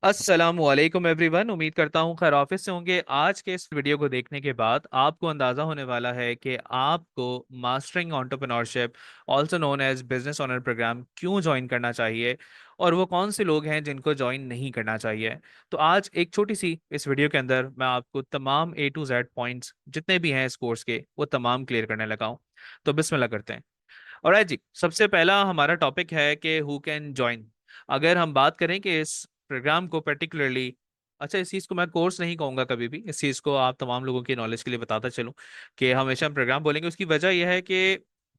अस्सलामुअलैकुम एवरीवन। उम्मीद करता हूँ खैर ऑफिस से होंगे। आज के इस वीडियो को देखने के बाद आपको अंदाज़ा होने वाला है कि आपको mastering entrepreneurship also known as business owner program क्यों ज्वाइन करना चाहिए और वो कौन से लोग हैं जिनको ज्वाइन नहीं करना चाहिए। तो आज एक छोटी सी इस वीडियो के अंदर मैं आपको तमाम A to Z पॉइंट्स जितने भी हैं इस कोर्स के वो तमाम क्लियर करने लगा हूँ। तो बिस्मिल्लाह करते हैं। और जी, सबसे पहला हमारा टॉपिक है कि हु कैन ज्वाइन। अगर हम बात करें कि इस प्रोग्राम को पर्टिकुलरली, अच्छा इस चीज़ को मैं कोर्स नहीं कहूँगा कभी भी, इस चीज़ को आप तमाम लोगों की नॉलेज के लिए बताता चलूँ कि हमेशा हम प्रोग्राम बोलेंगे। उसकी वजह यह है कि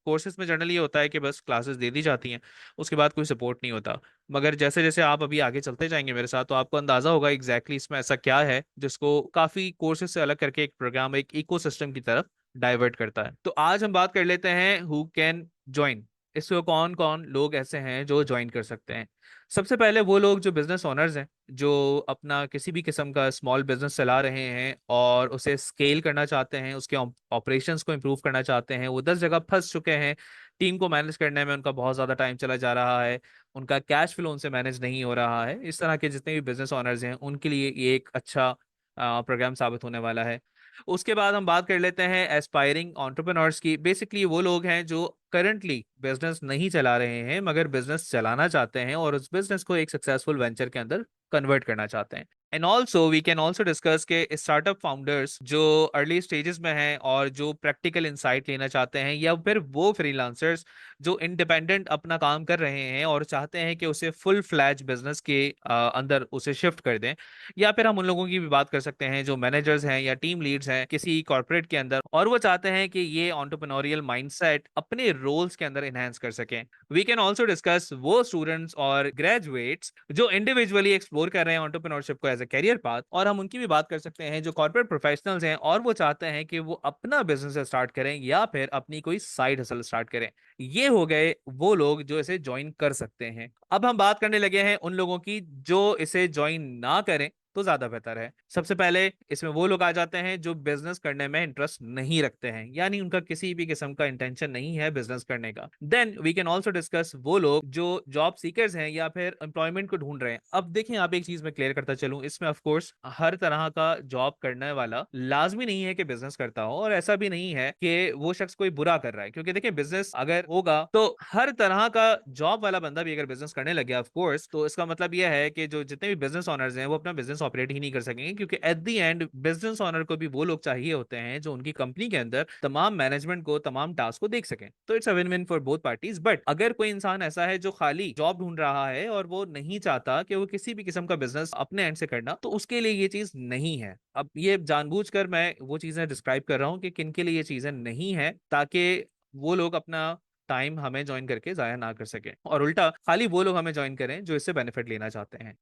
कोर्सेज में जनरली ये होता है कि बस क्लासेस दे दी जाती हैं, उसके बाद कोई सपोर्ट नहीं होता। मगर जैसे जैसे आप अभी आगे चलते जाएंगे मेरे साथ तो आपको अंदाजा होगा एग्जैक्टली इसमें ऐसा क्या है जिसको काफ़ी कोर्सेज से अलग करके एक प्रोग्राम एक इकोसिस्टम की तरफ डाइवर्ट करता है। तो आज हम बात कर लेते हैं हु कैन ज्वाइन। इसमें कौन कौन लोग ऐसे हैं जो ज्वाइन कर सकते हैं। सबसे पहले वो लोग जो बिजनेस ओनर्स हैं, जो अपना किसी भी किस्म का स्मॉल बिजनेस चला रहे हैं और उसे स्केल करना चाहते हैं, उसके ऑपरेशंस को इम्प्रूव करना चाहते हैं। वो 10 जगह फंस चुके हैं, टीम को मैनेज करने में उनका बहुत ज़्यादा टाइम चला जा रहा है, उनका कैश फ्लो उनसे मैनेज नहीं हो रहा है। इस तरह के जितने भी बिजनेस ओनर्स हैं उनके लिए ये एक अच्छा प्रोग्राम साबित होने वाला है। उसके बाद हम बात कर लेते हैं एस्पायरिंग एंटरप्रेन्योर्स की। बेसिकली वो लोग हैं जो करंटली बिजनेस नहीं चला रहे हैं मगर बिजनेस चलाना चाहते हैं और उस बिजनेस को एक सक्सेसफुल वेंचर के अंदर कन्वर्ट करना चाहते हैं। And also we can also discuss के स्टार्टअप फाउंडर्स जो अर्ली स्टेजेस में हैं और जो प्रैक्टिकल इंसाइट लेना चाहते हैं, या फिर वो फ्रीलांसर्स जो इंडिपेंडेंट अपना काम कर रहे हैं और चाहते हैं कि उसे फुल फ्लैज बिजनेस के अंदर उसे शिफ्ट कर दें। या फिर हम उन लोगों की भी बात कर सकते हैं जो मैनेजर्स हैं या टीम लीड्स हैं किसी कॉर्पोरेट के अंदर और वो चाहते हैं कि ये एंटरप्रेन्योरियल माइंडसेट अपने रोल्स के अंदर एनहांस कर सकें। वी कैन ऑल्सो डिस्कस वो स्टूडेंट्स और ग्रेजुएट्स जो इंडिविजुअली एक्सप्लोर कर रहे हैं एंटरप्रेन्योरशिप को एज अ कैरियर पाथ, और हम उनकी भी बात कर सकते हैं जो कॉर्पोरेट प्रोफेशनल्स हैं और वो चाहते हैं कि वो अपना बिजनेस स्टार्ट करें या फिर अपनी कोई साइड हसल स्टार्ट करें। ये हो गए वो लोग जो इसे ज्वाइन कर सकते हैं। अब हम बात करने लगे हैं उन लोगों की जो इसे ज्वाइन ना करें तो ज्यादा बेहतर है। सबसे पहले इसमें वो लोग आ जाते हैं जो बिजनेस करने में इंटरेस्ट नहीं रखते हैं, यानी उनका किसी भी किस्म का इंटेंशन नहीं है बिजनेस करने का। Then we can also discuss वो लोग जो जॉब सीकर्स हैं या फिर एम्प्लॉयमेंट को ढूंढ रहे हैं। अब देखें, आप एक चीज में क्लियर करता चलूं, इसमें ऑफ कोर्स हर तरह का जॉब करने वाला लाजमी नहीं है कि बिजनेस करता हो, और ऐसा भी नहीं है कि वो शख्स कोई बुरा कर रहा है, क्योंकि देखिए बिजनेस अगर होगा तो हर तरह का जॉब वाला बंदा भी अगर बिजनेस करने लग गया ऑफ कोर्स, तो इसका मतलब यह है कि जो जितने भी बिजनेस ओनर्स हैं वो अपना बिजनेस ऑपरेट ही नहीं कर सकेंगे, क्योंकि at the end business owner को भी वो लोग चाहिए होते हैं जो उनकी कंपनी के अंदर तमाम मैनेजमेंट को, तमाम टास्क को देख सकें। तो it's a win win for both parties. But अगर कोई इंसान ऐसा है जो खाली जॉब ढूंढ रहा है और वो नहीं चाहता कि वो किसी भी किस्म का बिजनेस अपने एंड से करना, तो उसके लिए ये चीज नहीं है। अब ये जानबूझकर मैं वो चीजें डिस्क्राइब कर रहा हूँ कि किन के लिए ये चीजें नहीं है, ताकि वो लोग अपना टाइम हमें ज्वाइन करके जाया ना कर सके और उल्टा खाली वो लोग हमें ज्वाइन करें जो इससे बेनिफिट लेना चाहते हैं।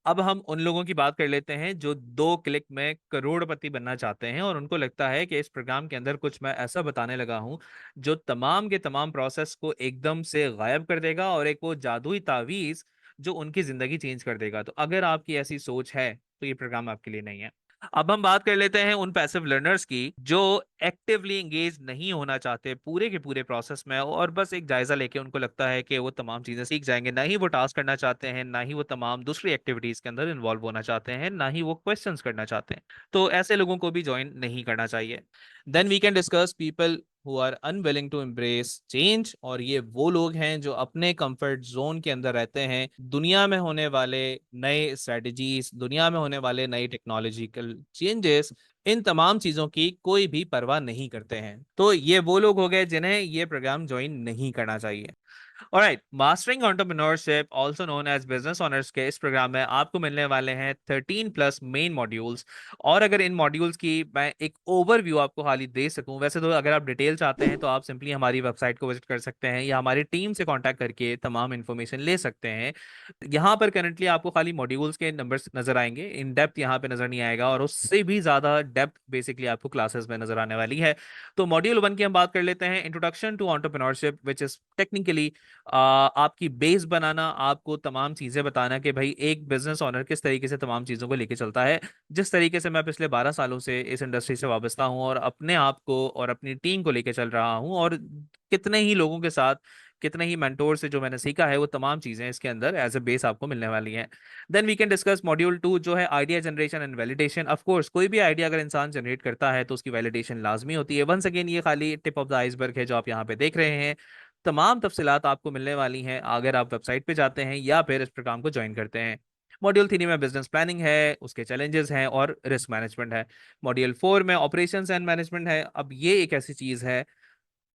अब हम उन लोगों की बात कर लेते हैं जो 2 क्लिक में करोड़पति बनना चाहते हैं और उनको लगता है कि इस प्रोग्राम के अंदर कुछ मैं ऐसा बताने लगा हूं जो तमाम के तमाम प्रोसेस को एकदम से गायब कर देगा और एक वो जादुई तावीज जो उनकी जिंदगी चेंज कर देगा। तो अगर आपकी ऐसी सोच है तो ये प्रोग्राम आपके लिए नहीं है। अब हम बात कर लेते हैं उन पैसिव लर्नर्स की जो एक्टिवली एंगेज नहीं होना चाहते पूरे के पूरे प्रोसेस में, और बस एक जायजा लेके उनको लगता है कि वो तमाम चीजें सीख जाएंगे। ना ही वो टास्क करना चाहते हैं, ना ही वो तमाम दूसरी एक्टिविटीज के अंदर इन्वॉल्व होना चाहते हैं, ना ही वो क्वेश्चंस करना चाहते हैं। तो ऐसे लोगों को भी ज्वाइन नहीं करना चाहिए। Then we can discuss people who are unwilling to embrace change, और ये वो लोग हैं जो अपने कंफर्ट जोन के अंदर रहते हैं। दुनिया में होने वाले नए स्ट्रेटजीज, दुनिया में होने वाले नए टेक्नोलॉजिकल चेंजेस, इन तमाम चीजों की कोई भी परवाह नहीं करते हैं। तो ये वो लोग हो गए जिन्हें ये प्रोग्राम ज्वाइन नहीं करना चाहिए। Alright, mastering entrepreneurship also known as business owners के इस प्रोग्राम में आपको मिलने वाले हैं 13+ मेन मॉड्यूल्स। और अगर इन मॉड्यूल्स की मैं एक ओवरव्यू आपको हाल ही दे सकूं, वैसे तो अगर आप डिटेल चाहते हैं तो आप सिंपली हमारी वेबसाइट को विजिट कर सकते हैं या हमारी टीम से कांटेक्ट करके तमाम इन्फॉर्मेशन ले सकते हैं। यहाँ पर करंटली आपको खाली मॉड्यूल्स के नंबर्स नजर आएंगे, इन डेप्थ यहाँ पे नजर नहीं आएगा, और उससे भी ज्यादा डेप्थ बेसिकली आपको क्लासेस में नजर आने वाली है। तो मॉड्यूल 1 की हम बात कर लेते हैं, introduction to entrepreneurship, which is technically आपकी बेस बनाना, आपको तमाम चीजें बताना कि भाई एक बिजनेस ओनर किस तरीके से तमाम चीजों को लेके चलता है। जिस तरीके से मैं पिछले 12 सालों से इस इंडस्ट्री से वाबस्ता हूं और अपने आप को और अपनी टीम को लेके चल रहा हूं, और कितने ही लोगों के साथ कितने ही मेंटोर से जो मैंने सीखा है वो तमाम चीजें इसके अंदर एज अ बेस आपको मिलने वाली हैं। Then we can discuss module 2 जो है idea generation and validation. Of course कोई भी आइडिया अगर इंसान जनरेट करता है तो उसकी वैलिडेशन लाजमी होती है। वंस अगेन ये खाली टिप ऑफ द आइसबर्ग है जो आप यहाँ पे देख रहे हैं। तमाम तफसीलात आपको मिलने वाली हैं अगर आप वेबसाइट पे जाते हैं या फिर इस प्रोग्राम को ज्वाइन करते हैं। मॉड्यूल 3 में बिजनेस प्लानिंग है, उसके चैलेंजेस हैं और रिस्क मैनेजमेंट है। मॉड्यूल 4 में ऑपरेशंस एंड मैनेजमेंट है। अब ये एक ऐसी चीज है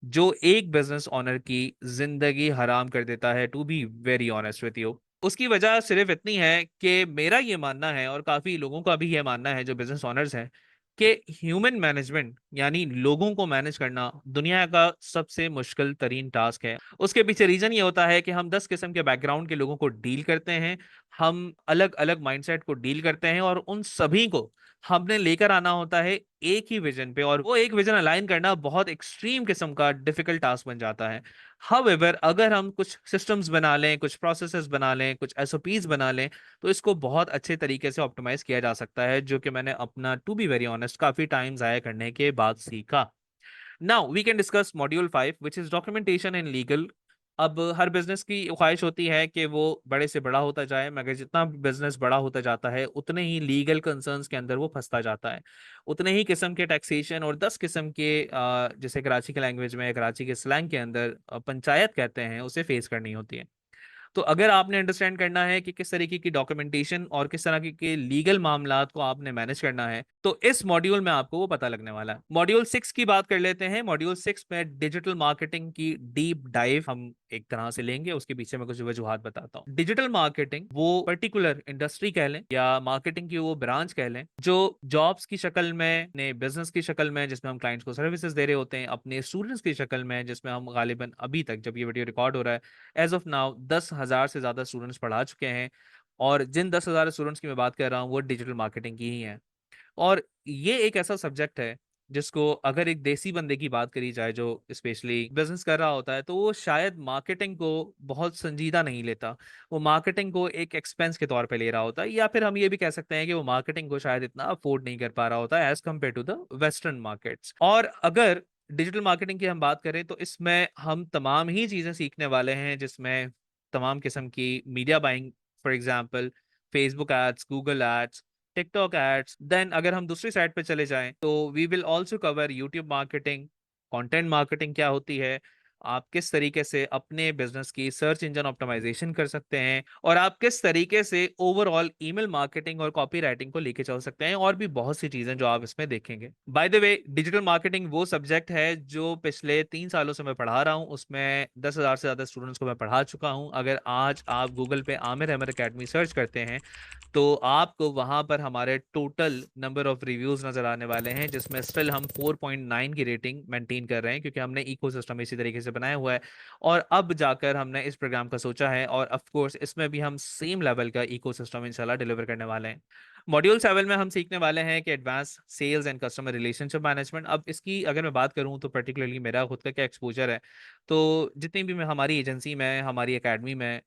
जो एक बिजनेस ओनर की जिंदगी हराम कर देता है, to be very honest with you. उसकी वजह सिर्फ इतनी है कि मेरा ये मानना है और काफी लोगों का भी ये मानना है जो बिजनेस ओनर्स हैं कि ह्यूमन मैनेजमेंट यानी लोगों को मैनेज करना दुनिया का सबसे मुश्किल तरीन टास्क है। उसके पीछे रीजन ये होता है कि हम 10 किस्म के बैकग्राउंड के लोगों को डील करते हैं। हम अलग अलग माइंडसेट को डील करते हैं और उन सभी को हमने लेकर आना होता है एक ही विजन पे, और वो एक विजन अलाइन करना बहुत एक्सट्रीम किस्म का डिफिकल्ट टास्क बन जाता है। हाउएवर अगर हम कुछ सिस्टम्स बना लें, कुछ प्रोसेसेस बना लें, कुछ एसओपीज बना लें, तो इसको बहुत अच्छे तरीके से ऑप्टिमाइज किया जा सकता है, जो कि मैंने अपना टू बी वेरी ऑनेस्ट काफी टाइम जाया करने के बाद सीखा। Now we can discuss module 5 which is documentation and legal. अब हर बिजनेस की ख्वाहिश होती है कि वो बड़े से बड़ा होता जाए, मगर जितना बिजनेस बड़ा होता जाता है उतने ही लीगल कंसर्न्स के अंदर वो फंसता जाता है। उतने ही किस्म के टैक्सेशन और 10 किस्म के जैसे कराची के लैंग्वेज में, कराची के स्लैंग के अंदर पंचायत कहते हैं, उसे फेस करनी होती है। तो अगर आपने अंडरस्टैंड करना है कि किस तरीके की डॉक्यूमेंटेशन और किस तरह के लीगल मामलात को आपने मैनेज करना है, तो इस मॉड्यूल में आपको वो पता लगने वाला है। मॉड्यूल 6 की बात कर लेते हैं। मॉड्यूल 6 में डिजिटल मार्केटिंग की डीप डाइव हम एक तरह से लेंगे। उसके पीछे मैं कुछ वजूहात बताता हूँ। डिजिटल मार्केटिंग वो पर्टिकुलर इंडस्ट्री कह लें या मार्केटिंग की वो ब्रांच कह लें जो जॉब्स की शक्ल में, अपने बिजनेस की शक्ल में जिसमें हम क्लाइंट्स को सर्विसेज दे रहे होते हैं, अपने स्टूडेंट्स की शक्ल में जिसमें हम गालिबन अभी तक जब ये वीडियो रिकॉर्ड हो रहा है एज ऑफ नाउ 10,000 से ज्यादा स्टूडेंट्स पढ़ा चुके हैं। और जिन 10,000 स्टूडेंट्स की मैं बात कर रहा हूँ वो डिजिटल मार्केटिंग की ही हैं। और ये एक ऐसा सब्जेक्ट है जिसको अगर एक देसी बंदे की बात करी जाए जो स्पेशली बिजनेस कर रहा होता है, तो वो शायद मार्केटिंग को बहुत संजीदा नहीं लेता। वो मार्केटिंग को एक एक्सपेंस के तौर पे ले रहा होता है, या फिर हम ये भी कह सकते हैं कि वो मार्केटिंग को शायद इतना अफोर्ड नहीं कर पा रहा होता है as compare to the western markets. और अगर डिजिटल मार्केटिंग की हम बात करें तो इसमें हम तमाम ही चीजें सीखने वाले हैं, जिसमें तमाम किस्म की media buying, for example Facebook ads, Google ads, TikTok ads. Then अगर हम दूसरी साइड पे चले जाएं तो we will also cover YouTube marketing, content marketing क्या होती है, आप किस तरीके से अपने बिजनेस की सर्च इंजन ऑप्टिमाइजेशन कर सकते हैं, और आप किस तरीके से ओवरऑल ईमेल मार्केटिंग और कॉपी राइटिंग को लेके चल सकते हैं, और भी बहुत सी चीजें जो आप इसमें देखेंगे। By the way digital marketing वो सब्जेक्ट है जो पिछले 3 सालों से मैं पढ़ा रहा हूँ। उसमें 10,000 से ज्यादा स्टूडेंट्स को मैं पढ़ा चुका हूँ। अगर आज आप गूगल पे आमिर अहमद अकेडमी सर्च करते हैं तो आपको वहां पर हमारे टोटल नंबर ऑफ रिव्यूज नजर आने वाले हैं, जिसमें स्टिल हम 4.9 की रेटिंग मेंटेन कर रहे हैं, क्योंकि हमने इकोसिस्टम इसी तरीके से बनाया हुआ है। और अब जाकर हमने इस प्रोग्राम का सोचा है, और ऑफ कोर्स इसमें भी हम सेम लेवल का इकोसिस्टम इंशाल्लाह डिलीवर करने वाले हैं। मॉड्यूल 7 में हम सीखने वाले हैं कि advance sales and customer relationship management. अब इसकी अगर मैं बात करूं तो पर्टिकुलरली मेरा खुद का क्या एक्सपोजर है, तो जितनी भी मैं हमारी एजेंसी में, हमारी एकेडमी में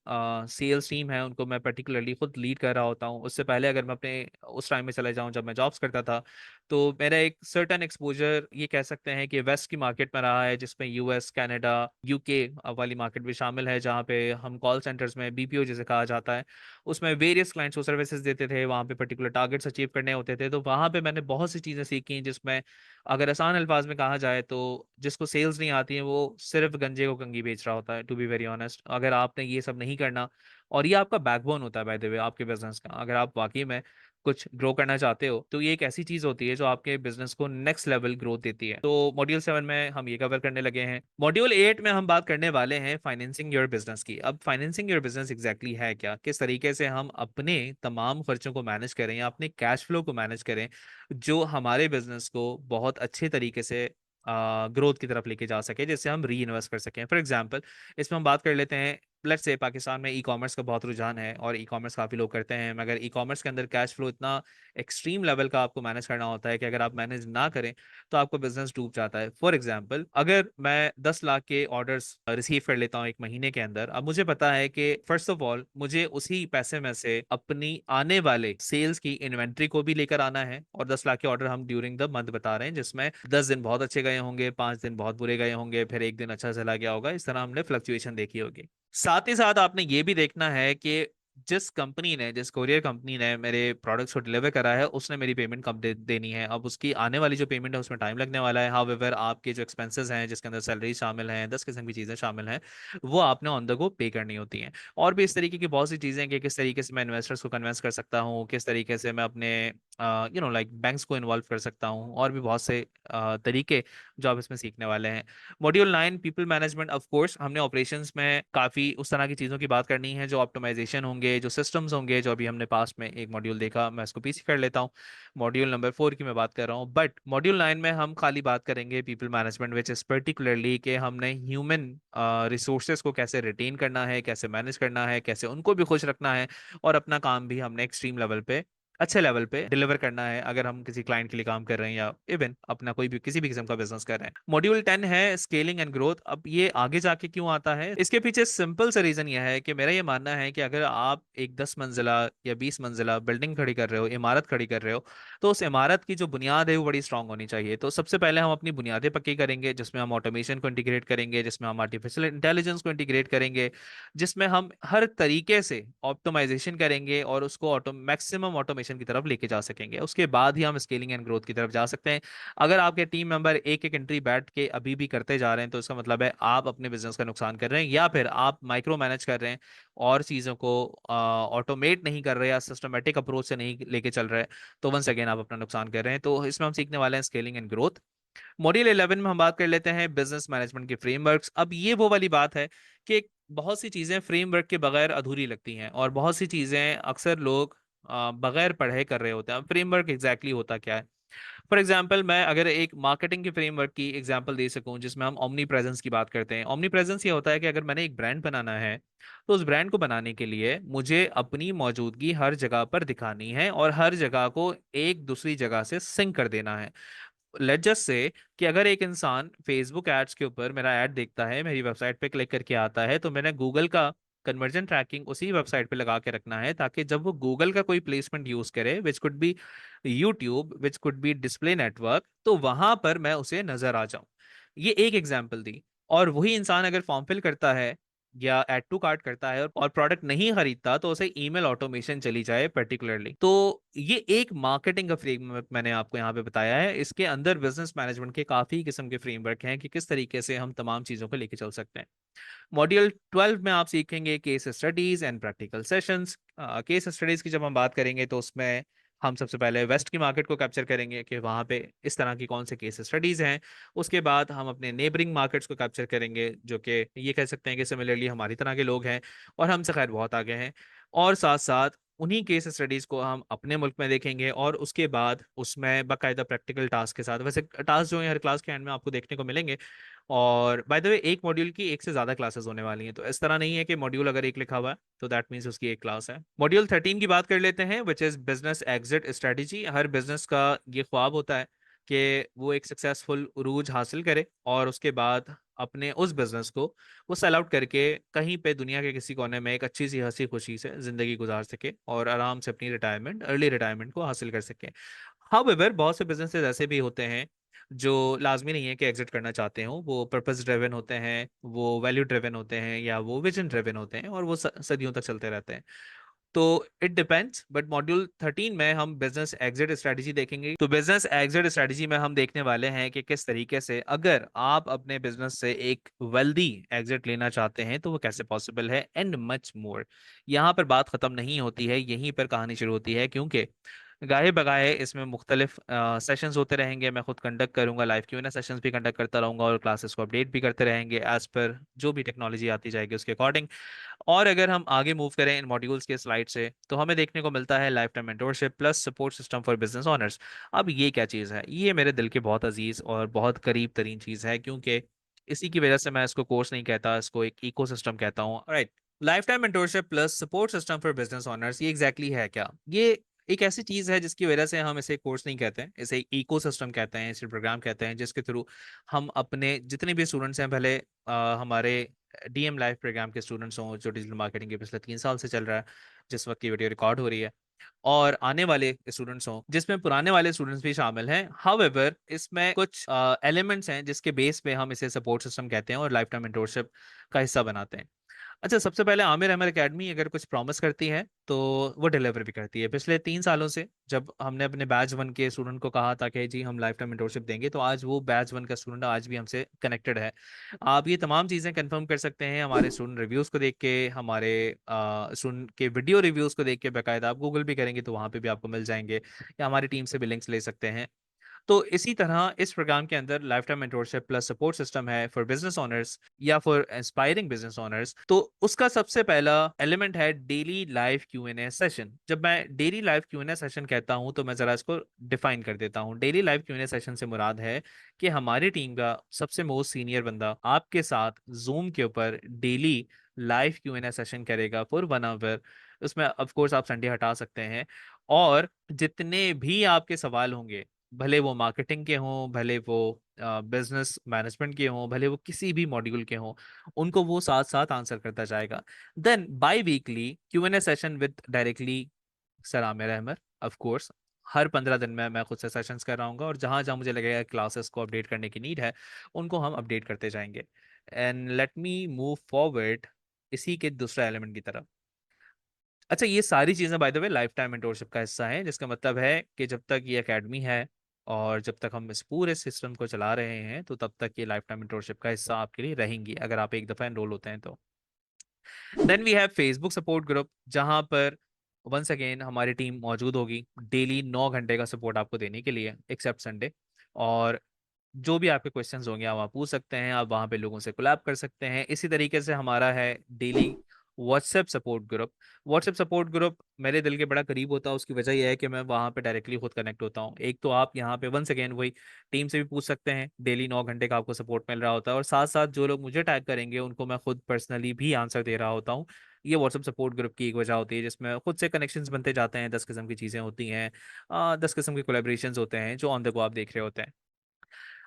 सेल्स टीम है, उनको मैं पर्टिकुलरली खुद लीड कर रहा होता हूँ। उससे पहले अगर मैं अपने उस टाइम में चले जाऊँ जब मैं जॉब्स करता था, तो मेरा एक सर्टन एक्सपोजर ये कह सकते हैं कि वेस्ट की मार्केट में रहा है, जिसमें यूएस, कनाडा, यूके वाली मार्केट भी शामिल है, जहाँ पे हम कॉल सेंटर्स में बीपीओ जिसे कहा जाता है उसमें वेरियस क्लाइंट्स को सर्विसेज देते थे। वहाँ पे पर्टिकुलर टारगेट्स अचीव करने होते थे। तो वहाँ पे मैंने बहुत सी चीज़ें सीखी, जिसमें अगर आसान अल्फाज में कहा जाए तो जिसको सेल्स नहीं आती है वो सिर्फ गंजे को कंगी बेच रहा होता है, टू बी वेरी ऑनेस्ट। अगर आपने ये सब नहीं करना, और ये आपका बैकबोन होता है बाय द वे आपके बिजनेस का, अगर आप वाकई में कुछ ग्रो करना चाहते हो तो ये एक ऐसी चीज होती है जो आपके बिजनेस को नेक्स्ट लेवल ग्रोथ देती है। तो मॉड्यूल 7 में हम ये कवर करने लगे हैं। मॉड्यूल 8 में हम बात करने वाले हैं फाइनेंसिंग योर बिजनेस की। अब फाइनेंसिंग योर बिजनेस एग्जैक्टली है क्या, किस तरीके से हम अपने तमाम खर्चों को मैनेज करें या अपने कैश फ्लो को मैनेज करें, जो हमारे बिजनेस को बहुत अच्छे तरीके से ग्रोथ की तरफ लेके जा सके, जिससे हम री इन्वेस्ट कर सकें। फॉर एग्जाम्पल इसमें हम बात कर लेते हैं लेट्स से पाकिस्तान में ई कॉमर्स का बहुत रुझान है और ई कॉमर्स काफ़ी लोग करते हैं, मगर ई कॉमर्स के अंदर कैश फ्लो इतना एक्सट्रीम लेवल का आपको मैनेज करना होता है कि अगर आप मैनेज ना करें तो आपका बिजनेस डूब जाता है। फॉर एग्जाम्पल, अगर मैं 10 लाख के ऑर्डर्स रिसीव कर लेता हूँ एक महीने के अंदर, अब मुझे पता है कि फर्स्ट ऑफ ऑल मुझे उसी पैसे में से अपनी आने वाले सेल्स की इन्वेंट्री को भी लेकर आना है। और 10 लाख के ऑर्डर हम ड्यूरिंग द मंथ बता रहे हैं, जिसमें 10 दिन बहुत अच्छे गए होंगे, 5 दिन बहुत बुरे गए होंगे, फिर एक दिन अच्छा चला गया होगा, इस तरह हमने फ्लक्चुएशन देखी होगी। साथ ही साथ आपने ये भी देखना है कि जिस कंपनी ने, जिस कोरियर कंपनी ने मेरे प्रोडक्ट्स को डिलीवर करा है, उसने मेरी पेमेंट कब देनी है। अब उसकी आने वाली जो पेमेंट है उसमें टाइम लगने वाला है। हाउएवर आपके जो एक्सपेंसेस हैं, जिसके अंदर सैलरी शामिल हैं, 10 किस्म की चीज़ें शामिल हैं, वो आपने ऑन द गो पे करनी होती हैं। और भी इस तरीके की बहुत सी चीज़ें हैं कि किस तरीके से मैं इन्वेस्टर्स को कन्विंस कर सकता हूँ, किस तरीके से मैं अपने लाइक बैंक्स को इन्वॉल्व कर सकता हूँ, और भी बहुत से तरीके जो आप इसमें सीखने वाले हैं। Module 9 people management, of course हमने ऑपरेशंस में काफ़ी उस तरह की चीज़ों की बात करनी है, जो ऑप्टिमाइजेशन होंगे, जो सिस्टम्स होंगे, जो अभी हमने पास में एक मॉड्यूल देखा, मैं इसको पीछे कर लेता हूँ। मॉड्यूल नंबर 4 की मैं बात कर रहा हूँ, बट मॉड्यूल 9 में हम खाली बात करेंगे people management, which is particularly कि हमने ह्यूमन रिसोर्सेज को कैसे रिटेन करना है, कैसे मैनेज करना है, कैसे उनको भी खुश रखना है, और अपना काम भी हमने एक्सट्रीम लेवल पे, अच्छे लेवल पे डिलीवर करना है, अगर हम किसी क्लाइंट के लिए काम कर रहे हैं या इवन अपना कोई भी किसी भी किस्म का बिजनेस कर रहे हैं। मॉड्यूल 10 है स्केलिंग एंड ग्रोथ। अब ये आगे जाके क्यों आता है, इसके पीछे सिंपल सा रीजन यह है कि मेरा ये मानना है कि अगर आप एक 10 मंजिला या 20 मंजिला बिल्डिंग खड़ी कर रहे हो, इमारत खड़ी कर रहे हो, तो उस इमारत की जो बुनियाद है वो बड़ी स्ट्रांग होनी चाहिए। तो सबसे पहले हम अपनी बुनियादें पक्की करेंगे, जिसमें हम ऑटोमेशन को इंटीग्रेट करेंगे, जिसमें हम आर्टिफिशियल इंटेलिजेंस को इंटीग्रेट करेंगे, जिसमें हम हर तरीके से ऑप्टिमाइजेशन करेंगे और उसको मैक्सिमम ऑटोमेशन की तरफ लेके जा सकेंगे। उसके बाद ही हम स्केलिंग एंड ग्रोथ की तरफ जा सकते हैं। अगर आपके टीम मेंबर एक एक एंट्री बैठ के अभी भी करते जा रहे हैं, तो इसका मतलब है आप अपने बिजनेस का नुकसान कर रहे हैं, या फिर आप माइक्रो मैनेज कर रहे हैं और चीज़ों को ऑटोमेट नहीं कर रहे या सिस्टमेटिक अप्रोच से नहीं लेके चल रहे हैं, तो वंस अगेन आप अपना नुकसान कर रहे हैं। तो इसमें हम सीखने वाले हैं स्केलिंग एंड ग्रोथ। मॉड्यूल 11 में हम बात कर लेते हैं बिजनेस मैनेजमेंट के फ्रेमवर्क्स। अब ये वो वाली बात है कि बहुत सी चीजें फ्रेमवर्क के बगैर अधूरी लगती हैं, और बहुत सी चीजें अक्सर लोग बगैर पढ़े कर रहे होते हैं। फ्रेमवर्क एग्जैक्टली होता क्या है? फॉर एग्जाम्पल, मैं अगर एक मार्केटिंग के फ्रेमवर्क की एग्जाम्पल दे सकूं, जिसमें हम ओमनी प्रेजेंस की बात करते हैं। ओमनी प्रेजेंस ये होता है कि अगर मैंने एक ब्रांड बनाना है, तो उस ब्रांड को बनाने के लिए मुझे अपनी मौजूदगी हर जगह पर दिखानी है, और हर जगह को एक दूसरी जगह से सिंक कर देना है। लेट जस्ट से कि अगर एक इंसान फेसबुक एड्स के ऊपर मेरा ऐड देखता है, मेरी वेबसाइट पे क्लिक करके आता है, तो मैंने गूगल का कन्वर्जन ट्रैकिंग उसी वेबसाइट पे लगा के रखना है, ताकि जब वो गूगल का कोई प्लेसमेंट यूज करे, which could be YouTube, which could be display network, तो वहां पर मैं उसे नजर आ जाऊं। ये एक एग्जाम्पल दी। और वही इंसान अगर फॉर्म फिल करता है या ऐड टू कार्ट करता है और प्रोडक्ट नहीं खरीदता, तो उसे ईमेल ऑटोमेशन चली जाए पर्टिकुलरली। तो ये एक मार्केटिंग का फ्रेमवर्क मैंने आपको यहाँ पे बताया है। इसके अंदर बिजनेस मैनेजमेंट के काफी किस्म के फ्रेमवर्क हैं कि किस तरीके से हम तमाम चीजों को लेके चल सकते हैं। मॉड्यूल 12 में आप सीखेंगे case studies and practical sessions. Case studies की जब हम बात करेंगे, तो उसमें हम सबसे पहले वेस्ट की मार्केट को कैप्चर करेंगे कि वहाँ पे इस तरह की कौन से केस स्टडीज हैं। उसके बाद हम अपने नेबरिंग मार्केट्स को कैप्चर करेंगे, जो कि ये कह सकते हैं कि सिमिलरली हमारी तरह के लोग हैं और हमसे खैर बहुत आगे हैं। और साथ साथ उन्हीं केस स्टडीज को हम अपने मुल्क में देखेंगे, और उसके बाद उसमें बाकायदा प्रैक्टिकल टास्क के साथ, वैसे टास्क जो है हर क्लास के एंड में आपको देखने को मिलेंगे। और बाय द वे, एक मॉड्यूल की एक से ज्यादा क्लासेस होने वाली हैं, तो इस तरह नहीं है कि मॉड्यूल अगर एक लिखा हुआ है तो दैट मीन्स उसकी एक क्लास है। मॉड्यूल 13 की बात कर लेते हैं, which is business exit strategy. Her business का ये ख्वाब होता है कि वो एक सक्सेसफुल उरूज हासिल करे, और उसके बाद अपने उस बिजनेस को वो सेल आउट करके कहीं पे दुनिया के किसी कोने में एक अच्छी सी हंसी खुशी से जिंदगी गुजार सके, और आराम से अपनी रिटायरमेंट, अर्ली रिटायरमेंट को हासिल कर सके। हाउएवर, बहुत से बिजनेसेस ऐसे भी होते हैं जो लाजमी नहीं है कि एग्जिट करना चाहते हो। वो पर्पस ड्रिवन होते हैं, वो वैल्यू ड्रिवन होते हैं, या वो विजन ड्रिवन होते हैं, और वो सदियों तक चलते रहते हैं। तो इट डिपेंड्स। बट मॉड्यूल 13 में हम बिजनेस एग्जिट स्ट्रेटजी देखेंगे। तो बिजनेस एग्जिट स्ट्रेटजी में हम देखने वाले हैं कि किस तरीके से अगर आप अपने बिजनेस से एक वेल्दी एग्जिट लेना चाहते हैं, तो वो कैसे पॉसिबल है, एंड मच मोर। यहाँ पर बात खत्म नहीं होती है, यहीं पर कहानी शुरू होती है, क्योंकि गाहे बगाहे इसमें मुख्तलिफ सेशंस होते रहेंगे। मैं खुद कंडक्ट करूंगा, लाइव क्यू सेशंस भी कंडक्ट करता रहूंगा, और क्लासेस को अपडेट भी करते रहेंगे एज पर जो भी टेक्नोलॉजी आती जाएगी उसके अकॉर्डिंग। और अगर हम आगे मूव करें इन मॉड्यूल्स के स्लाइड से, तो हमें देखने को मिलता है life time mentorship plus support system for business owners. अब ये क्या चीज़ है? ये मेरे दिल के बहुत अजीज और बहुत करीब तरीन चीज़ है, क्योंकि इसी की वजह से मैं इसको कोर्स नहीं कहता, इसको एक इकोसिस्टम कहता हूँ, right. Life time mentorship plus support system for business owners, ये एग्जैक्टली exactly है क्या? ये एक ऐसी चीज है जिसकी वजह से हम इसे कोर्स नहीं कहते हैं, इसे इकोसिस्टम कहते हैं, इसे प्रोग्राम कहते हैं, जिसके थ्रू हम अपने जितने भी स्टूडेंट्स हैं, भले हमारे डीएम लाइफ प्रोग्राम के स्टूडेंट्स हों जो डिजिटल मार्केटिंग के पिछले 3 साल से चल रहा है, जिस वक्त की वीडियो रिकॉर्ड हो रही है, और आने वाले स्टूडेंट्स हों जिसमें पुराने वाले स्टूडेंट्स भी शामिल हैं। हाउएवर इसमें कुछ एलिमेंट्स हैं जिसके बेस पे हम इसे सपोर्ट सिस्टम कहते हैं और लाइफ टाइम मेंटोरशिप का हिस्सा बनाते हैं। अच्छा, सबसे पहले आमिर अहमद एकेडमी अगर कुछ प्रॉमिस करती है तो वो डिलीवर भी करती है। पिछले 3 सालों से जब हमने अपने बैच 1 के स्टूडेंट को कहा था कि जी हम लाइफ टाइम मेंटोरशिप देंगे, तो आज वो बैच 1 का स्टूडेंट आज भी हमसे कनेक्टेड है। आप ये तमाम चीज़ें कंफर्म कर सकते हैं हमारे स्टूडेंट रिव्यूज़ को देख के, हमारे स्टूडेंट के वीडियो रिव्यूज़ को देख के। बाकायदा आप गूगल भी करेंगे तो वहाँ पे भी आपको मिल जाएंगे, या हमारी टीम से भी लिंक्स ले सकते हैं। तो इसी तरह इस प्रोग्राम के अंदर life time mentorship plus support system है फॉर बिजनेस ओनर्स या फॉर इंस्पायरिंग बिजनेस ओनर्स। तो उसका सबसे पहला एलिमेंट है डेली लाइव Q&A सेशन। जब मैं डेली लाइव Q&A सेशन कहता हूं तो मैं जरा इसको डिफाइन कर देता हूं। डेली लाइव Q&A सेशन से मुराद है कि हमारी टीम का सबसे मोस्ट सीनियर बंदा आपके साथ जूम के ऊपर डेली लाइव Q&A सेशन करेगा फॉर 1 आवर। उसमें ऑफ कोर्स आप संडे हटा सकते हैं, और जितने भी आपके सवाल होंगे, भले वो मार्केटिंग के हों, भले वो बिजनेस मैनेजमेंट के हों, भले वो किसी भी मॉड्यूल के हों, उनको वो साथ साथ आंसर करता जाएगा। Then biweekly Q&A session with directly sir Aamir Ahmad. Of course हर 15 दिन में मैं खुद से सेशंस कर रहा हूँ, और जहां जहां मुझे लगेगा क्लासेस को अपडेट करने की नीड है उनको हम अपडेट करते जाएंगे। And let me move forward इसी के दूसरा एलिमेंट की तरफ। अच्छा, ये सारी चीजें by the way life time mentorship का हिस्सा है, जिसका मतलब है कि जब तक ये एकेडमी है और जब तक हम इस पूरे सिस्टम को चला रहे हैं, तो तब तक ये लाइफ टाइम मेंटोरशिप का हिस्सा आपके लिए रहेंगी अगर आप एक दफा एनरोल होते हैं तो। Then we have Facebook support group, जहां पर वंस अगेन हमारी टीम मौजूद होगी डेली 9 घंटे का सपोर्ट आपको देने के लिए, एक्सेप्ट संडे। और जो भी आपके क्वेश्चंस होंगे आप वहाँ पूछ सकते हैं, आप वहाँ पे लोगों से कोलैब कर सकते हैं। इसी तरीके से हमारा है daily WhatsApp support group. WhatsApp support group मेरे दिल के बड़ा करीब होता है, उसकी वजह यह है कि मैं वहाँ पे डायरेक्टली खुद कनेक्ट होता हूँ। एक तो आप यहाँ पे वंस अगेन वही टीम से भी पूछ सकते हैं, डेली 9 घंटे का आपको सपोर्ट मिल रहा होता है, और साथ साथ जो लोग मुझे टैग करेंगे उनको मैं खुद पर्सनली भी आंसर दे रहा होता हूँ। ये व्हाट्सएप सपोर्ट ग्रुप की एक वजह होती है, जिसमें खुद से कनेक्शंस बनते जाते हैं, 10 किस्म की चीज़ें होती हैं, 10 किस्म के कोलेब्रेशन होते हैं जो ऑन द गो आप देख रहे होते हैं।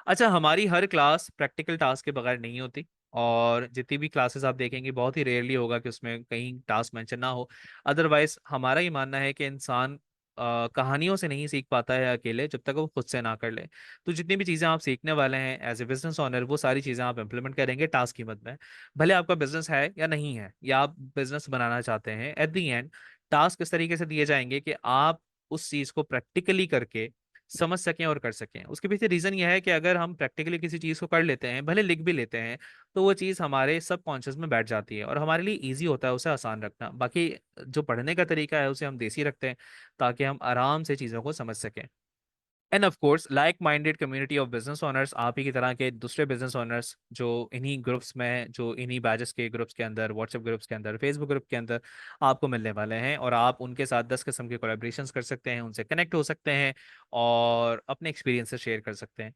अच्छा, हमारी हर क्लास प्रैक्टिकल टास्क के बगैर नहीं होती, और जितनी भी क्लासेस आप देखेंगे बहुत ही रेयरली होगा कि उसमें कहीं टास्क मेंशन ना हो। अदरवाइज हमारा ये मानना है कि इंसान कहानियों से नहीं सीख पाता है अकेले, जब तक वो खुद से ना कर ले। तो जितनी भी चीज़ें आप सीखने वाले हैं एज ए बिजनेस ओनर, वो सारी चीज़ें आप इंप्लीमेंट करेंगे टास्क की मद में। भले आपका बिजनेस है या नहीं है, या आप बिजनेस बनाना चाहते हैं, एट द एंड टास्क इस तरीके से दिए जाएंगे कि आप उस चीज़ को प्रैक्टिकली करके समझ सकें और कर सकें। उसके पीछे रीजन यह है कि अगर हम प्रैक्टिकली किसी चीज को कर लेते हैं, भले लिख भी लेते हैं, तो वो चीज हमारे सबकॉन्शियस में बैठ जाती है और हमारे लिए इजी होता है उसे आसान रखना। बाकी जो पढ़ने का तरीका है उसे हम देसी रखते हैं ताकि हम आराम से चीजों को समझ सकें। End of course like minded community of business owners, आप ही की तरह के दूसरे बिजनेस ओनर्स जो इन्हीं ग्रुप्स में, जो इन्हीं बैचेस के ग्रुप्स के अंदर, व्हाट्सएप ग्रुप्स के अंदर, फेसबुक ग्रुप के अंदर आपको मिलने वाले हैं, और आप उनके साथ 10 किस्म के कोलेब्रेशंस कर सकते हैं, उनसे कनेक्ट हो सकते हैं और अपने एक्सपीरियंसेस शेयर कर सकते हैं।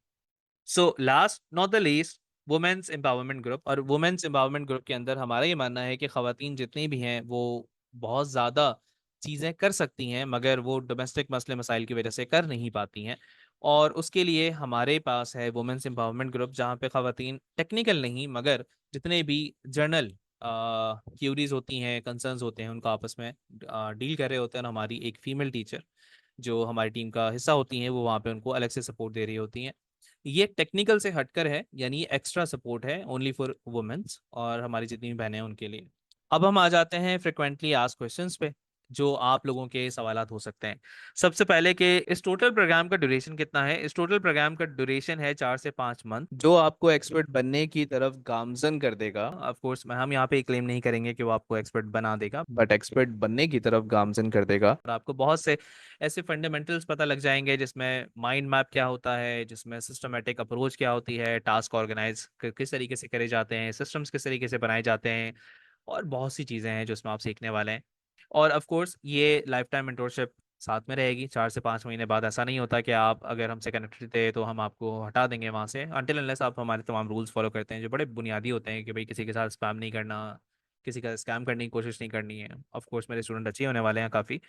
So last not the least, women's empowerment group. और वुमेन्स एम्पावरमेंट ग्रुप के अंदर हमारा ये मानना है कि खवातीन जितनी भी हैं वो बहुत ज़्यादा चीज़ें कर सकती हैं, मगर वो डोमेस्टिक मसले मसाइल की वजह से कर नहीं पाती हैं। और उसके लिए हमारे पास है वुमेन्स एम्पावरमेंट ग्रुप, जहाँ पे खवातीन टेक्निकल नहीं मगर जितने भी जर्नल क्यूरीज होती हैं, कंसर्न्स होते हैं, उनको आपस में डील कर रहे होते हैं, और हमारी एक फीमेल टीचर जो हमारी टीम का हिस्सा होती हैं वो वहाँ पे उनको अलग से सपोर्ट दे रही होती हैं। ये टेक्निकल से हटकर है, यानी ये एक्स्ट्रा सपोर्ट है ओनली फॉर वुमेन्स और हमारी जितनी भी बहनें हैं उनके लिए। अब हम आ जाते हैं फ्रिक्वेंटली आस्क्ड क्वेश्चंस पे, जो आप लोगों के सवालात हो सकते हैं। सबसे पहले कि इस टोटल प्रोग्राम का ड्यूरेशन कितना है? इस टोटल प्रोग्राम का ड्यूरेशन है 4 से 5 मंथ, जो आपको एक्सपर्ट बनने की तरफ गामजन कर देगा। ऑफ कोर्स हम यहाँ पे क्लेम नहीं करेंगे कि वो आपको एक्सपर्ट बना देगा, बट एक्सपर्ट बनने की तरफ गामजन कर देगा। और आपको बहुत से ऐसे फंडामेंटल्स पता लग जाएंगे, जिसमें माइंड मैप क्या होता है, जिसमें सिस्टमेटिक अप्रोच क्या होती है, टास्क ऑर्गेनाइज किस तरीके से करे जाते हैं, सिस्टम्स किस तरीके से बनाए जाते हैं, और बहुत सी चीज़ें हैं जो इसमें आप सीखने वाले हैं। और ऑफ कोर्स ये लाइफ टाइम मेंटोरशिप साथ में रहेगी 4 से 5 महीने बाद। ऐसा नहीं होता कि आप अगर हमसे कनेक्टेड थे तो हम आपको हटा देंगे वहाँ से, अनटिल अनलेस आप हमारे तमाम रूल्स फॉलो करते हैं जो बड़े बुनियादी होते हैं, कि भाई किसी के साथ स्पैम नहीं करना, किसी का स्कैम करने की कोशिश नहीं करनी है। ऑफ कोर्स मेरे स्टूडेंट अच्छे होने वाले हैं काफ़ी।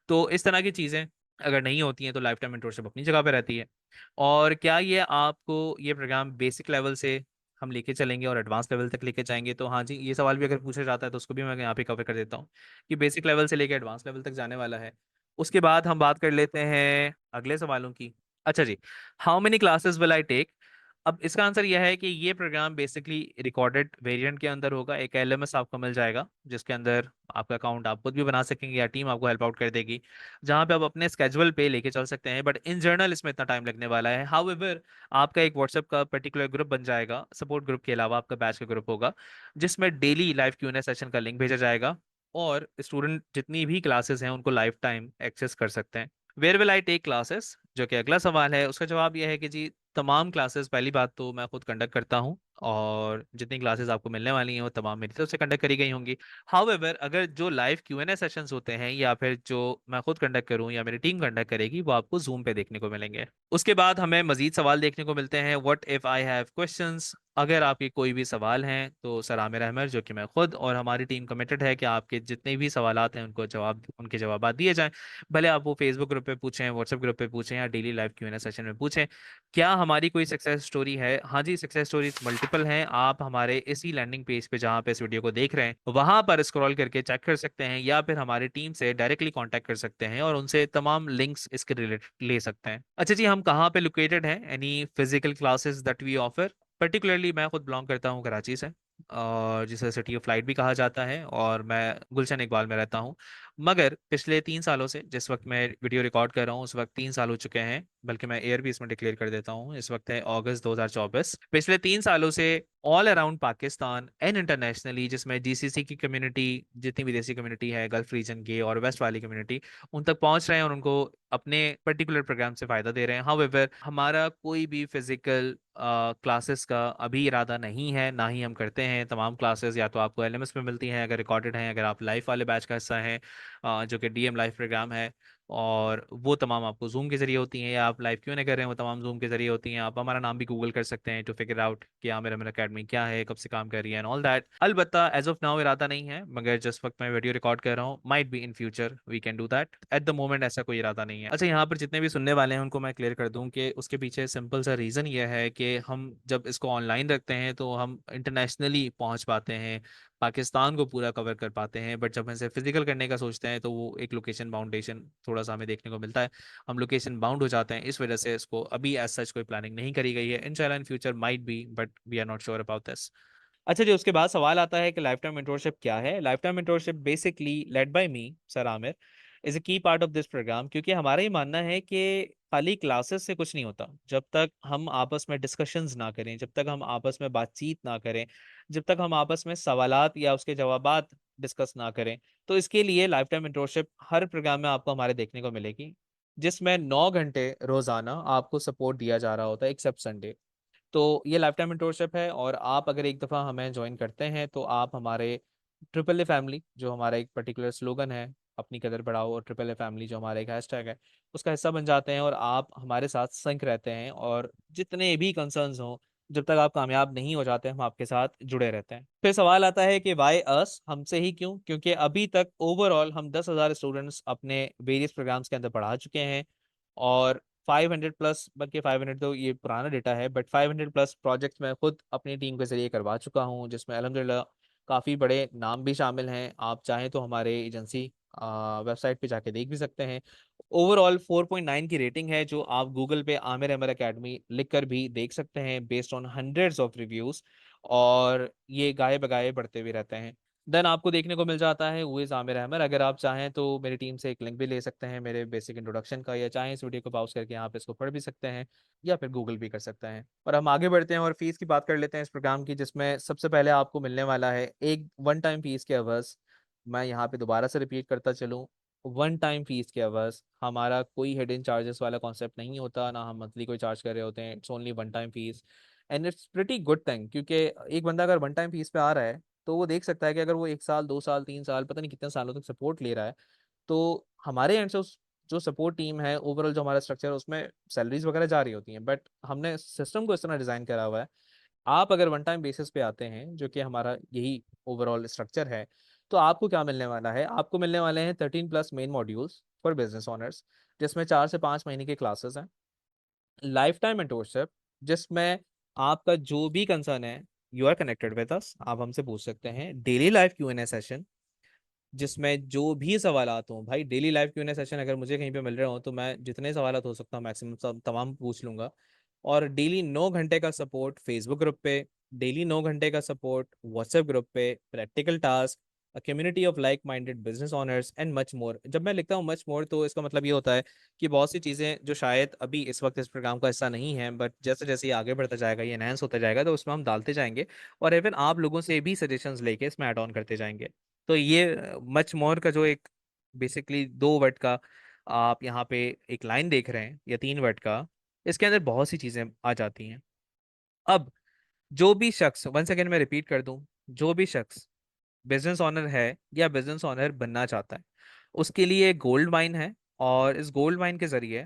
तो इस तरह की चीज़ें अगर नहीं होती हैं तो लाइफ टाइम मेंटोरशिप अपनी जगह पे रहती है। और क्या ये आपको ये प्रोग्राम बेसिक लेवल से हम लेके चलेंगे और एडवांस लेवल तक लेके जाएंगे? तो हाँ जी, ये सवाल भी अगर पूछा जाता है तो उसको भी मैं यहाँ पे कवर कर देता हूँ कि बेसिक लेवल से लेके एडवांस लेवल तक जाने वाला है। उसके बाद हम बात कर लेते हैं अगले सवालों की। अच्छा जी, how many classes will I take? अब इसका आंसर यह है कि ये प्रोग्राम बेसिकली रिकॉर्डेड वेरिएंट के अंदर होगा। एक एलएमएस आपको मिल जाएगा जिसके अंदर आपका अकाउंट आप खुद भी बना सकेंगे या टीम आपको हेल्प आउट कर देगी, जहां पे आप अपने स्केजुअल पे लेके चल सकते हैं। बट इन जनरल इसमें इतना टाइम लगने वाला है। हाउएवर आपका एक व्हाट्सएप का पर्टिकुलर ग्रुप बन जाएगा, सपोर्ट ग्रुप के अलावा आपका बैच का ग्रुप होगा जिसमें daily live Q and A session का लिंक भेजा जाएगा और स्टूडेंट जितनी भी क्लासेस हैं उनको लाइफ टाइम एक्सेस कर सकते हैं। Where will I take classes, जो कि अगला सवाल है, उसका जवाब यह है कि जी तमाम क्लासेस पहली बात तो मैं खुद कंडक्ट करता हूँ और जितनी क्लासेस आपको मिलने वाली हैं वो तमाम मेरी तरफ से कंडक्ट करी गई होंगी। हाउएवर अगर जो live Q and A sessions होते हैं या फिर जो मैं खुद कंडक्ट करूँ या मेरी टीम कंडक्ट करेगी वो आपको जूम पे देखने को मिलेंगे। उसके बाद हमें मजीद सवाल देखने को मिलते हैं। What if I have questions? अगर आपके कोई भी सवाल हैं तो सर आमिर अहमद, जो कि मैं खुद और हमारी टीम कमिटेड है कि आपके जितने भी सवालात हैं उनके जवाब दिए जाएं। भले आप वो फेसबुक ग्रुप पे पूछें, व्हाट्सएप ग्रुप पे पूछें या daily live Q and A session में पूछें। क्या हमारी कोई सक्सेस स्टोरी है? हाँ जी, सक्सेस स्टोरीज मल्टीपल हैं। आप हमारे इसी लैंडिंग पेज पे जहाँ पे इस वीडियो को देख रहे हैं वहां पर स्क्रॉल करके चेक कर सकते हैं या फिर हमारी टीम से डायरेक्टली कांटेक्ट कर सकते हैं और उनसे तमाम लिंक्स इसके रिलेटेड ले सकते हैं। अच्छा जी, हम कहाँ पे लोकेटेड हैं? Any physical classes that we offer? Particularly मैं खुद बिलोंग करता हूँ कराची से और जिसे सिटी ऑफ लाइट भी कहा जाता है, और मैं गुलशन इकबाल में रहता हूँ। मगर पिछले 3 सालों से, जिस वक्त मैं वीडियो रिकॉर्ड कर रहा हूँ उस वक्त 3 साल हो चुके हैं, बल्कि मैं ईयर भी इसमें डिक्लेयर कर देता हूँ, इस वक्त है अगस्त 2024। पिछले 3 सालों से all around Pakistan and internationally, जिसमें जीसीसी की कम्युनिटी, जितनी विदेशी कम्युनिटी है गल्फ रीजन की और वेस्ट वाली कम्युनिटी, उन तक पहुंच रहे हैं और उनको अपने पर्टिकुलर प्रोग्राम से फायदा दे रहे हैं। हाउएवर हमारा कोई भी फिजिकल क्लासेस का अभी इरादा नहीं है, ना ही हम करते हैं। तमाम क्लासेस या तो आपको एलएमएस में मिलती हैं अगर रिकॉर्डेड हैं, अगर आप लाइव वाले बैच का हिस्सा हैं जो कि डीएम लाइव प्रोग्राम है, और वो तमाम आपको जूम के जरिए होती हैं, या आप लाइव क्यों नहीं कर रहे हैं वो तमाम जूम के जरिए होती हैं। आप हमारा नाम भी गूगल कर सकते हैं टू फिगर आउट कि आमिर अमीर अकेडमी क्या है, कब से काम कर रही है एंड ऑल दैट। अलबत्ता एज ऑफ नाउ इरादा नहीं है, मगर जिस वक्त मैं वीडियो रिकॉर्ड कर रहा हूँ might be in future we can do that. At the moment ऐसा कोई इरादा नहीं है। अच्छा, यहाँ पर जितने भी सुनने वाले हैं उनको मैं क्लियर कर दूं कि उसके पीछे सिंपल सा रीज़न ये है कि हम जब इसको ऑनलाइन रखते हैं तो हम इंटरनेशनली पहुंच पाते हैं, पाकिस्तान को पूरा कवर कर पाते हैं। बट जब हम इसे फिजिकल करने का सोचते हैं तो वो एक लोकेशन बाउंडेशन थोड़ा सा हमें देखने को मिलता है, हम लोकेशन बाउंड हो जाते हैं। इस वजह से इसको अभी एज सच कोई प्लानिंग नहीं करी गई है। इंशाल्लाह in future might be, but we are not sure about this. अच्छा जी, उसके बाद सवाल आता है कि लाइफ टाइम मेंटोरशिप क्या है? Life time mentorship basically led by me sir Aamir is a की पार्ट ऑफ दिस प्रोग्राम, क्योंकि हमारा ये मानना है कि खाली क्लासेस से कुछ नहीं होता। जब तक हम आपस में डिस्कशंस ना करें, जब तक हम आपस में बातचीत ना करें, जब तक हम आपस में सवालात या उसके जवाबात डिस्कस ना करें, तो इसके लिए लाइफ टाइम मेंटोरशिप हर प्रोग्राम में आपको हमारे देखने को मिलेगी, जिसमें 9 घंटे रोजाना आपको सपोर्ट दिया जा रहा होता है एक्सेप्ट संडे। तो ये लाइफ टाइम मेंटोरशिप है, और आप अगर एक दफ़ा हमें ज्वाइन करते हैं तो आप हमारे ट्रिपल ए फैमिली, जो हमारा एक पर्टिकुलर स्लोगन है, अपनी कदर बढ़ाओ, और ट्रिपल ए फैमिली जो हमारा एक हैशटैग है, उसका हिस्सा बन जाते हैं और आप हमारे साथ सिंक रहते हैं। और जितने भी कंसर्न्स हों, जब तक आप कामयाब नहीं हो जाते हम आपके साथ जुड़े रहते हैं। फिर सवाल आता है कि वाई अस, हमसे ही क्यों? क्योंकि अभी तक ओवरऑल हम 10,000 स्टूडेंट्स अपने वेरियस प्रोग्राम्स के अंदर पढ़ा चुके हैं, और 500 प्लस, बल्कि 500 तो ये पुराना डेटा है, बट 500 प्लस प्रोजेक्ट्स मैं खुद अपनी टीम के जरिए करवा चुका हूँ, जिसमें अल्हम्दुलिल्लाह काफ़ी बड़े नाम भी शामिल हैं। आप चाहें तो हमारे एजेंसी वेबसाइट पे जाके देख भी सकते हैं। ओवरऑल 4.9 की रेटिंग है, जो आप गूगल पे आमिर अमर अकेडमी लिख कर भी देख सकते हैं, based on hundreds of reviews, और ये गाए बगाए बढ़ते हुए रहते हैं। देन आपको देखने को मिल जाता है वो इज़ आमिर अहमद। अगर आप चाहें तो मेरी टीम से एक लिंक भी ले सकते हैं मेरे बेसिक इंट्रोडक्शन का, या चाहें इस वीडियो को पॉज करके आप इसको पढ़ भी सकते हैं, या फिर गूगल भी कर सकते हैं। और हम आगे बढ़ते हैं और फीस की बात कर लेते हैं इस प्रोग्राम की, जिसमें सबसे पहले आपको मिलने वाला है एक वन टाइम फीस के अवज़। मैं यहाँ पे दोबारा से रिपीट करता चलूँ, वन टाइम फीस के अवज़ हमारा कोई हिडन चार्जेस वाला कॉन्सेप्ट नहीं होता, ना हम मंथली कोई चार्ज कर रहे होते हैं। It's only one time fees, and it's pretty good thing, क्योंकि एक बंदा अगर वन टाइम फीस पे आ रहा है तो वो देख सकता है कि अगर वो 1 साल 2 साल 3 साल पता नहीं कितने सालों तक सपोर्ट ले रहा है, तो हमारे एंड से जो सपोर्ट टीम है, ओवरऑल जो हमारा स्ट्रक्चर है, उसमें सैलरीज वगैरह जा रही होती हैं, बट हमने सिस्टम को इस तरह डिज़ाइन करा हुआ है आप अगर वन टाइम बेसिस पे आते हैं, जो कि हमारा यही ओवरऑल स्ट्रक्चर है, तो आपको क्या मिलने वाला है? आपको मिलने वाले हैं 13+ main modules for business owners, जिसमें 4 से 5 महीने के क्लासेस हैं। लाइफ टाइम मेंटोरशिप, जिसमें आपका जो भी कंसर्न है, you are connected with us, आप हमसे पूछ सकते हैं। डेली लाइफ Q&A सेशन, जिसमें जो भी सवालात हों भाई, डेली लाइफ Q&A सेशन अगर मुझे कहीं पे मिल रहे हो तो मैं जितने सवालात हो सकता हूँ मैक्सिमम सब तमाम पूछ लूंगा। और डेली 9 घंटे का सपोर्ट फेसबुक ग्रुप पे, डेली 9 घंटे का सपोर्ट व्हाट्सएप ग्रुप पे, practical task, a community of like minded business owners and much more. जब मैं लिखता हूँ मच मोर, तो इसका मतलब ये होता है कि बहुत सी चीज़ें जो शायद अभी इस वक्त इस प्रोग्राम का हिस्सा नहीं है, बट जैसे जैसे ये आगे बढ़ता जाएगा, ये एनहेंस होता जाएगा, तो उसमें हम डालते जाएंगे। और इवन आप लोगों से भी सजेशंस लेके इसमें ऐड ऑन करते जाएंगे। तो ये मच मोर का जो एक बेसिकली 2 वर्ड का आप यहाँ पे एक लाइन देख रहे हैं, या 3 वर्ड का, इसके अंदर बहुत सी चीजें आ जाती हैं। अब जो भी शख्स, वन सेकेंड में रिपीट कर दूं, जो भी शख्स बिजनेस ओनर है या बिजनेस ओनर बनना चाहता है, उसके लिए गोल्ड माइन है। और इस गोल्ड माइन के जरिए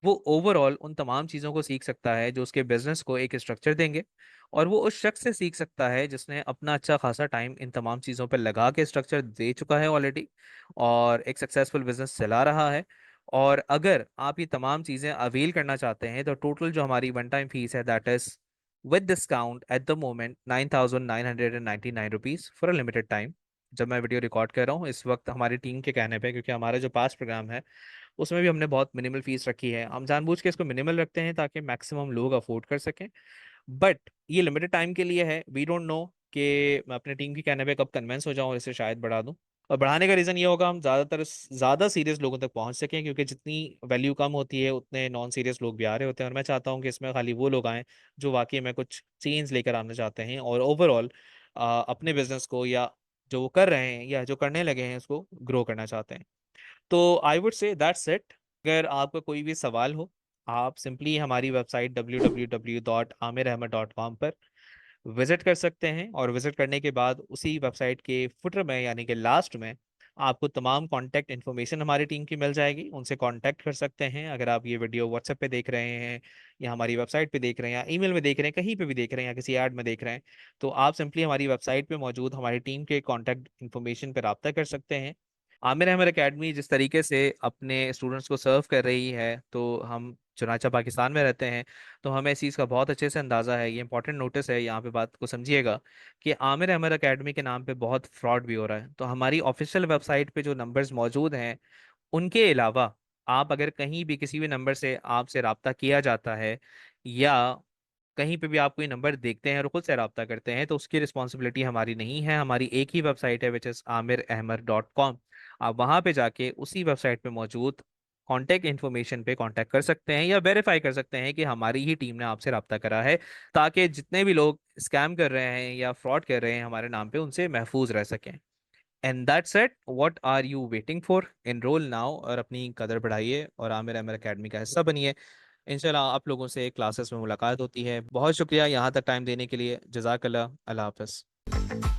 वो ओवरऑल उन तमाम चीज़ों को सीख सकता है जो उसके बिजनेस को एक स्ट्रक्चर देंगे। और वो उस शख्स से सीख सकता है जिसने अपना अच्छा खासा टाइम इन तमाम चीज़ों पर लगा के स्ट्रक्चर दे चुका है ऑलरेडी, और एक सक्सेसफुल बिजनेस चला रहा है। और अगर आप ये तमाम चीज़ें अवेल करना चाहते हैं, तो टोटल जो हमारी वन टाइम फीस है, that is with discount at the moment 9,999 rupees for a limited time. जब मैं वीडियो रिकॉर्ड कर रहा हूँ इस वक्त, हमारी टीम के कहने पे, क्योंकि हमारा जो पास प्रोग्राम है उसमें भी हमने बहुत मिनिमल फीस रखी है, हम जानबूझ के इसको मिनिमल रखते हैं ताकि मैक्सिमम लोग अफोर्ड कर सकें। बट ये लिमिटेड टाइम के लिए है, वी डोंट नो कि मैं अपने टीम के कहने पे कब कन्वेंस हो जाऊं और इसे शायद बढ़ा दूं। और बढ़ाने का रीज़न ये होगा, हम ज़्यादातर ज़्यादा सीरियस लोगों तक पहुंच सकें, क्योंकि जितनी वैल्यू कम होती है उतने नॉन सीरियस लोग भी आ रहे होते हैं। और मैं चाहता हूं कि इसमें खाली वो लोग आएँ जो वाकई में कुछ चेंज लेकर आना चाहते हैं, और ओवरऑल अपने बिजनेस को, या जो वो कर रहे हैं या जो करने लगे हैं उसको ग्रो करना चाहते हैं। तो I would say that's it. अगर आपका कोई भी सवाल हो, आप सिंपली हमारी वेबसाइट www.amirahmad.com पर विजिट कर सकते हैं। और विजिट करने के बाद उसी वेबसाइट के फुटर में, यानी कि लास्ट में, आपको तमाम कॉन्टैक्ट इन्फॉर्मेशन हमारी टीम की मिल जाएगी, उनसे कॉन्टैक्ट कर सकते हैं। अगर आप ये वीडियो व्हाट्सएप पे देख रहे हैं, या हमारी वेबसाइट पे देख रहे हैं, या ईमेल में देख रहे हैं, कहीं पे भी देख रहे हैं, या किसी ऐड में देख रहे हैं, तो आप सिंपली हमारी वेबसाइट पे मौजूद हमारी टीम के कॉन्टैक्ट इन्फॉर्मेशन पर रब्ता कर सकते हैं। आमिर अहमद एकेडमी जिस तरीके से अपने स्टूडेंट्स को सर्व कर रही है, तो हम चुनाचा पाकिस्तान में रहते हैं, तो हमें इस चीज़ का बहुत अच्छे से अंदाज़ा है। ये इंपॉर्टेंट नोटिस है, यहाँ पे बात को समझिएगा कि आमिर अहमद एकेडमी के नाम पे बहुत फ्रॉड भी हो रहा है। तो हमारी ऑफिशियल वेबसाइट पे जो नंबर्स मौजूद हैं, उनके अलावा आप अगर कहीं भी किसी भी नंबर से आपसे रब्ता किया जाता है, या कहीं पे भी आप कोई नंबर देखते हैं और खुद से रब्ता करते हैं, तो उसकी रिस्पॉन्सिबिलिटी हमारी नहीं है। हमारी एक ही वेबसाइट है, विच इज़ amirahmad.com। आप वहां पे जाके उसी वेबसाइट पे मौजूद कॉन्टैक्ट इन्फॉर्मेशन पे कांटेक्ट कर सकते हैं, या वेरीफाई कर सकते हैं कि हमारी ही टीम ने आपसे रब्ता करा है, ताकि जितने भी लोग स्कैम कर रहे हैं या फ्रॉड कर रहे हैं हमारे नाम पे, उनसे महफूज रह सकें। And that's it, what are you waiting for? Enroll now और अपनी कदर बढ़ाइए और आमिर अमर अकेडमी का हिस्सा बनिए। इंशाल्लाह आप लोगों से क्लासेस में मुलाकात होती है। बहुत शुक्रिया यहाँ तक टाइम देने के लिए। जजाकल्लाह। अल्लाह हाफ़िज़।